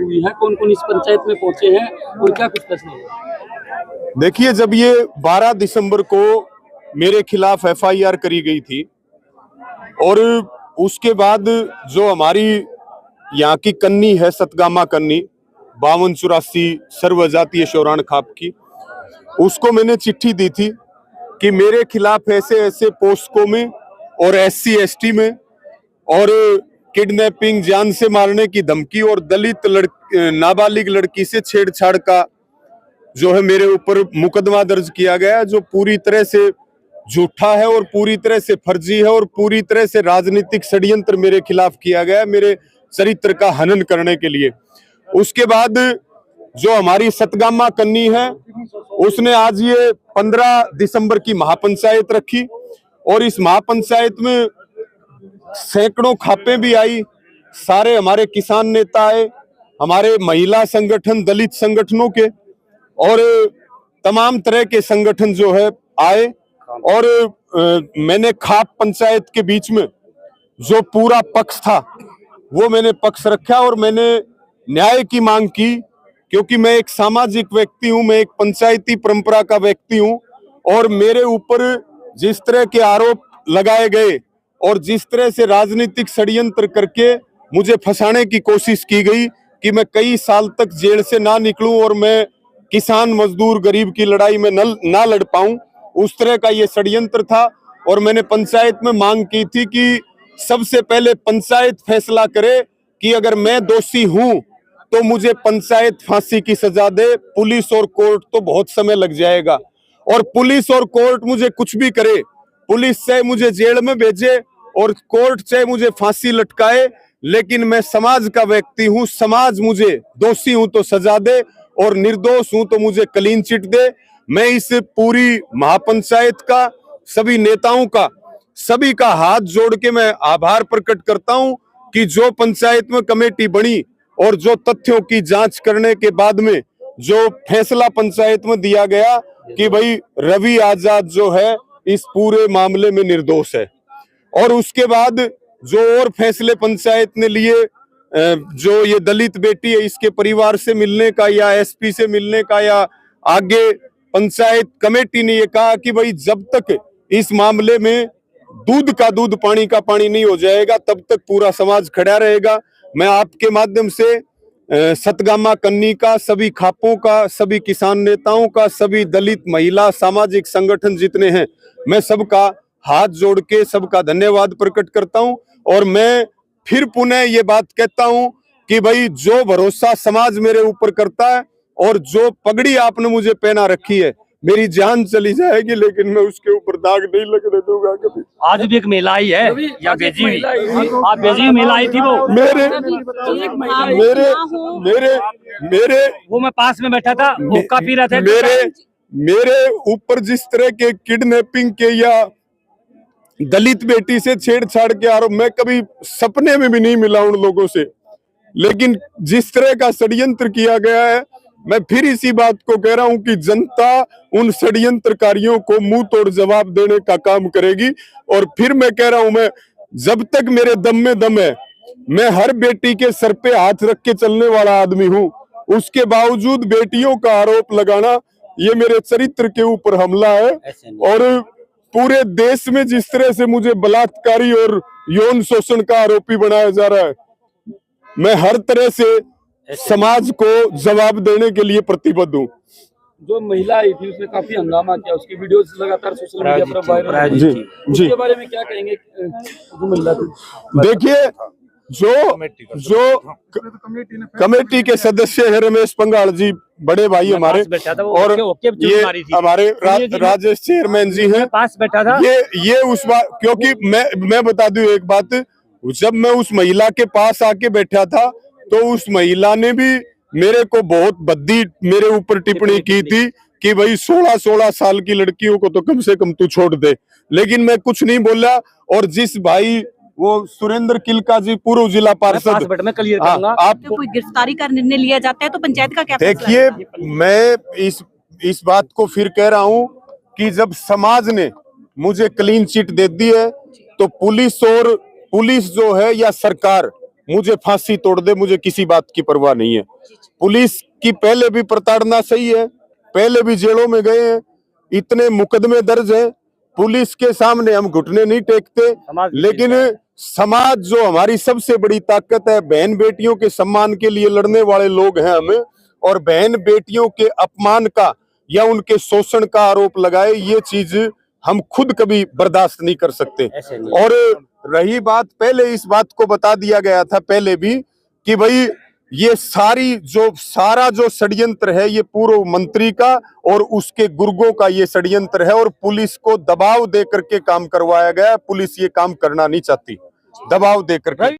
हुई है, कौन कौन इस पंचायत में पहुंचे हैं और क्या कुछ फैसला हुआ? देखिए, जब ये 12 दिसंबर को मेरे खिलाफ एफआईआर करी गई थी और उसके बाद जो हमारी यहाँ की कन्नी है, सतगामा कन्नी 5284 सर्वजातीय शौराण खाप की, उसको मैंने चिट्ठी दी थी कि मेरे खिलाफ ऐसे ऐसे पोस्को में और SC ST में और किडनैपिंग, जान से मारने की धमकी और दलित नाबालिग लड़की से छेड़छाड़ का जो है मेरे ऊपर मुकदमा दर्ज किया गया, जो पूरी तरह से झूठा है और पूरी तरह से फर्जी है और पूरी तरह से राजनीतिक षड्यंत्र मेरे खिलाफ किया गया, मेरे चरित्र का हनन करने के लिए। उसके बाद जो हमारी सतगामा कन्नी है, उसने आज ये 15 दिसंबर की महापंचायत रखी और इस महापंचायत में सैकड़ों खापे भी आई, सारे हमारे किसान नेता आए, हमारे महिला संगठन, दलित संगठनों के और तमाम तरह के संगठन जो है आए और मैंने खाप पंचायत के बीच में जो पूरा पक्ष था वो मैंने पक्ष रखा और मैंने न्याय की मांग की, क्योंकि मैं एक सामाजिक व्यक्ति हूं, मैं एक पंचायती परंपरा का व्यक्ति हूं और मेरे ऊपर जिस तरह के आरोप लगाए गए और जिस तरह से राजनीतिक षड्यंत्र करके मुझे फंसाने की कोशिश की गई कि मैं कई साल तक जेल से ना निकलूं और मैं किसान मजदूर गरीब की लड़ाई में ना लड़ पाऊं, उस तरह का ये षड्यंत्र था। और मैंने पंचायत में मांग की थी कि सबसे पहले पंचायत फैसला करे कि अगर मैं दोषी हूं तो मुझे पंचायत फांसी की सजा दे, पुलिस और कोर्ट तो बहुत समय लग जाएगा। और पुलिस और कोर्ट मुझे कुछ भी करे, पुलिस चाहे मुझे जेल में भेजे और कोर्ट चाहे मुझे फांसी लटकाए, लेकिन मैं समाज का व्यक्ति हूं, समाज मुझे दोषी हूं तो सजा दे और निर्दोष हूं तो मुझे क्लीन चिट दे। मैं इस पूरी महापंचायत का, सभी नेताओं का, सभी का हाथ जोड़ के मैं आभार प्रकट करता हूं कि जो पंचायत में कमेटी बनी और जो तथ्यों की जांच करने के बाद में जो फैसला पंचायत में दिया गया कि भाई रवि आजाद जो है इस पूरे मामले में निर्दोष है। और उसके बाद जो और फैसले पंचायत ने लिए, जो ये दलित बेटी है इसके परिवार से मिलने का या SP से मिलने का, या आगे पंचायत कमेटी ने ये कहा कि भाई जब तक इस मामले में दूध का दूध पानी का पानी नहीं हो जाएगा तब तक पूरा समाज खड़ा रहेगा। मैं आपके माध्यम से सतगामा कन्नी का, सभी खापों का, सभी किसान नेताओं का, सभी दलित महिला सामाजिक संगठन जितने हैं, मैं सबका हाथ जोड़ के सबका धन्यवाद प्रकट करता हूं। और मैं फिर पुनः ये बात कहता हूं कि भाई जो भरोसा समाज मेरे ऊपर करता है और जो पगड़ी आपने मुझे पहना रखी है, मेरी जान चली जाएगी लेकिन मैं उसके ऊपर दाग नहीं लगने दूंगा कभी। आज भी एक महिला आई है या भेजी हुई, आप भेजी हुई महिला आई थी वो मेरे वो मैं पास में बैठा था, हुक्का पी रहे थे। मेरे ऊपर जिस तरह के किडनैपिंग के या दलित बेटी से छेड़छाड़ के आरोप, मैं कभी सपने में भी नहीं मिला उन लोगों से, लेकिन जिस तरह का षड्यंत्र किया गया है, मैं फिर इसी बात को कह रहा हूं कि जनता उन षड्यंत्रकारियों को मुंह तोड़ जवाब देने का काम करेगी। और फिर मैं कह रहा हूं, मैं जब तक मेरे दम में दम है, मैं हर बेटी के सर पे हाथ रख के चलने वाला आदमी हूं। उसके बावजूद बेटियों का आरोप लगाना ये मेरे चरित्र के ऊपर हमला है। और पूरे देश में जिस तरह से मुझे बलात्कारी और यौन शोषण का आरोपी बनाया जा रहा है, मैं हर तरह से समाज को जवाब देने के लिए प्रतिबद्ध हूँ। जो महिला आई थी उसने काफी हंगामा किया, उसकी वीडियोस लगातार सोशल मीडिया पर वायरल जी उसके बारे में क्या कहेंगे? जो महिला थी, देखिए, जो कमेटी के सदस्य है रमेश पंगाल जी, बड़े भाई हमारे, और ये हमारे राजेश चेयरमैन जी हैं, पास बैठा था। ये उस बात, क्योंकि मैं बता दूं एक बात, जब मैं उस महिला के पास आके बैठा था तो उस महिला ने भी मेरे को बहुत भद्दी मेरे ऊपर टिप्पणी की थी कि भाई 16-16 साल की लड़कियों को तो कम से कम तू छोड़ दे, लेकिन मैं कुछ नहीं बोला। और जिस भाई वो सुरेंद्र किलका जी, पूर्व जिला पार्षद, आप कोई गिरफ्तारी का निर्णय लिया जाता है तो पंचायत का क्या फैसला देखिए, है? मैं इस बात को फिर कह रहा हूं कि जब समाज ने मुझे क्लीन चिट दे दी है तो पुलिस जो है या सरकार मुझे फांसी तोड़ दे, मुझे किसी बात की परवाह नहीं है। पुलिस की पहले भी प्रताड़ना सही है, पहले भी जेलों में गए हैं, इतने मुकदमे दर्ज हैं, पुलिस के सामने हम घुटने नहीं टेकते। लेकिन समाज जो हमारी सबसे बड़ी ताकत है, बहन बेटियों के सम्मान के लिए लड़ने वाले लोग हैं हमें, और बहन बेटियों के अपमान का या उनके शोषण का आरोप लगाए, ये चीज हम खुद कभी बर्दाश्त नहीं कर सकते। और रही बात, पहले इस बात को बता दिया गया था पहले भी कि भाई ये सारा जो षड्यंत्र है ये पूर्व मंत्री का और उसके गुर्गों का ये षड्यंत्र है, और पुलिस को दबाव दे करके काम करवाया गया। पुलिस ये काम करना नहीं चाहती, दबाव दे करके।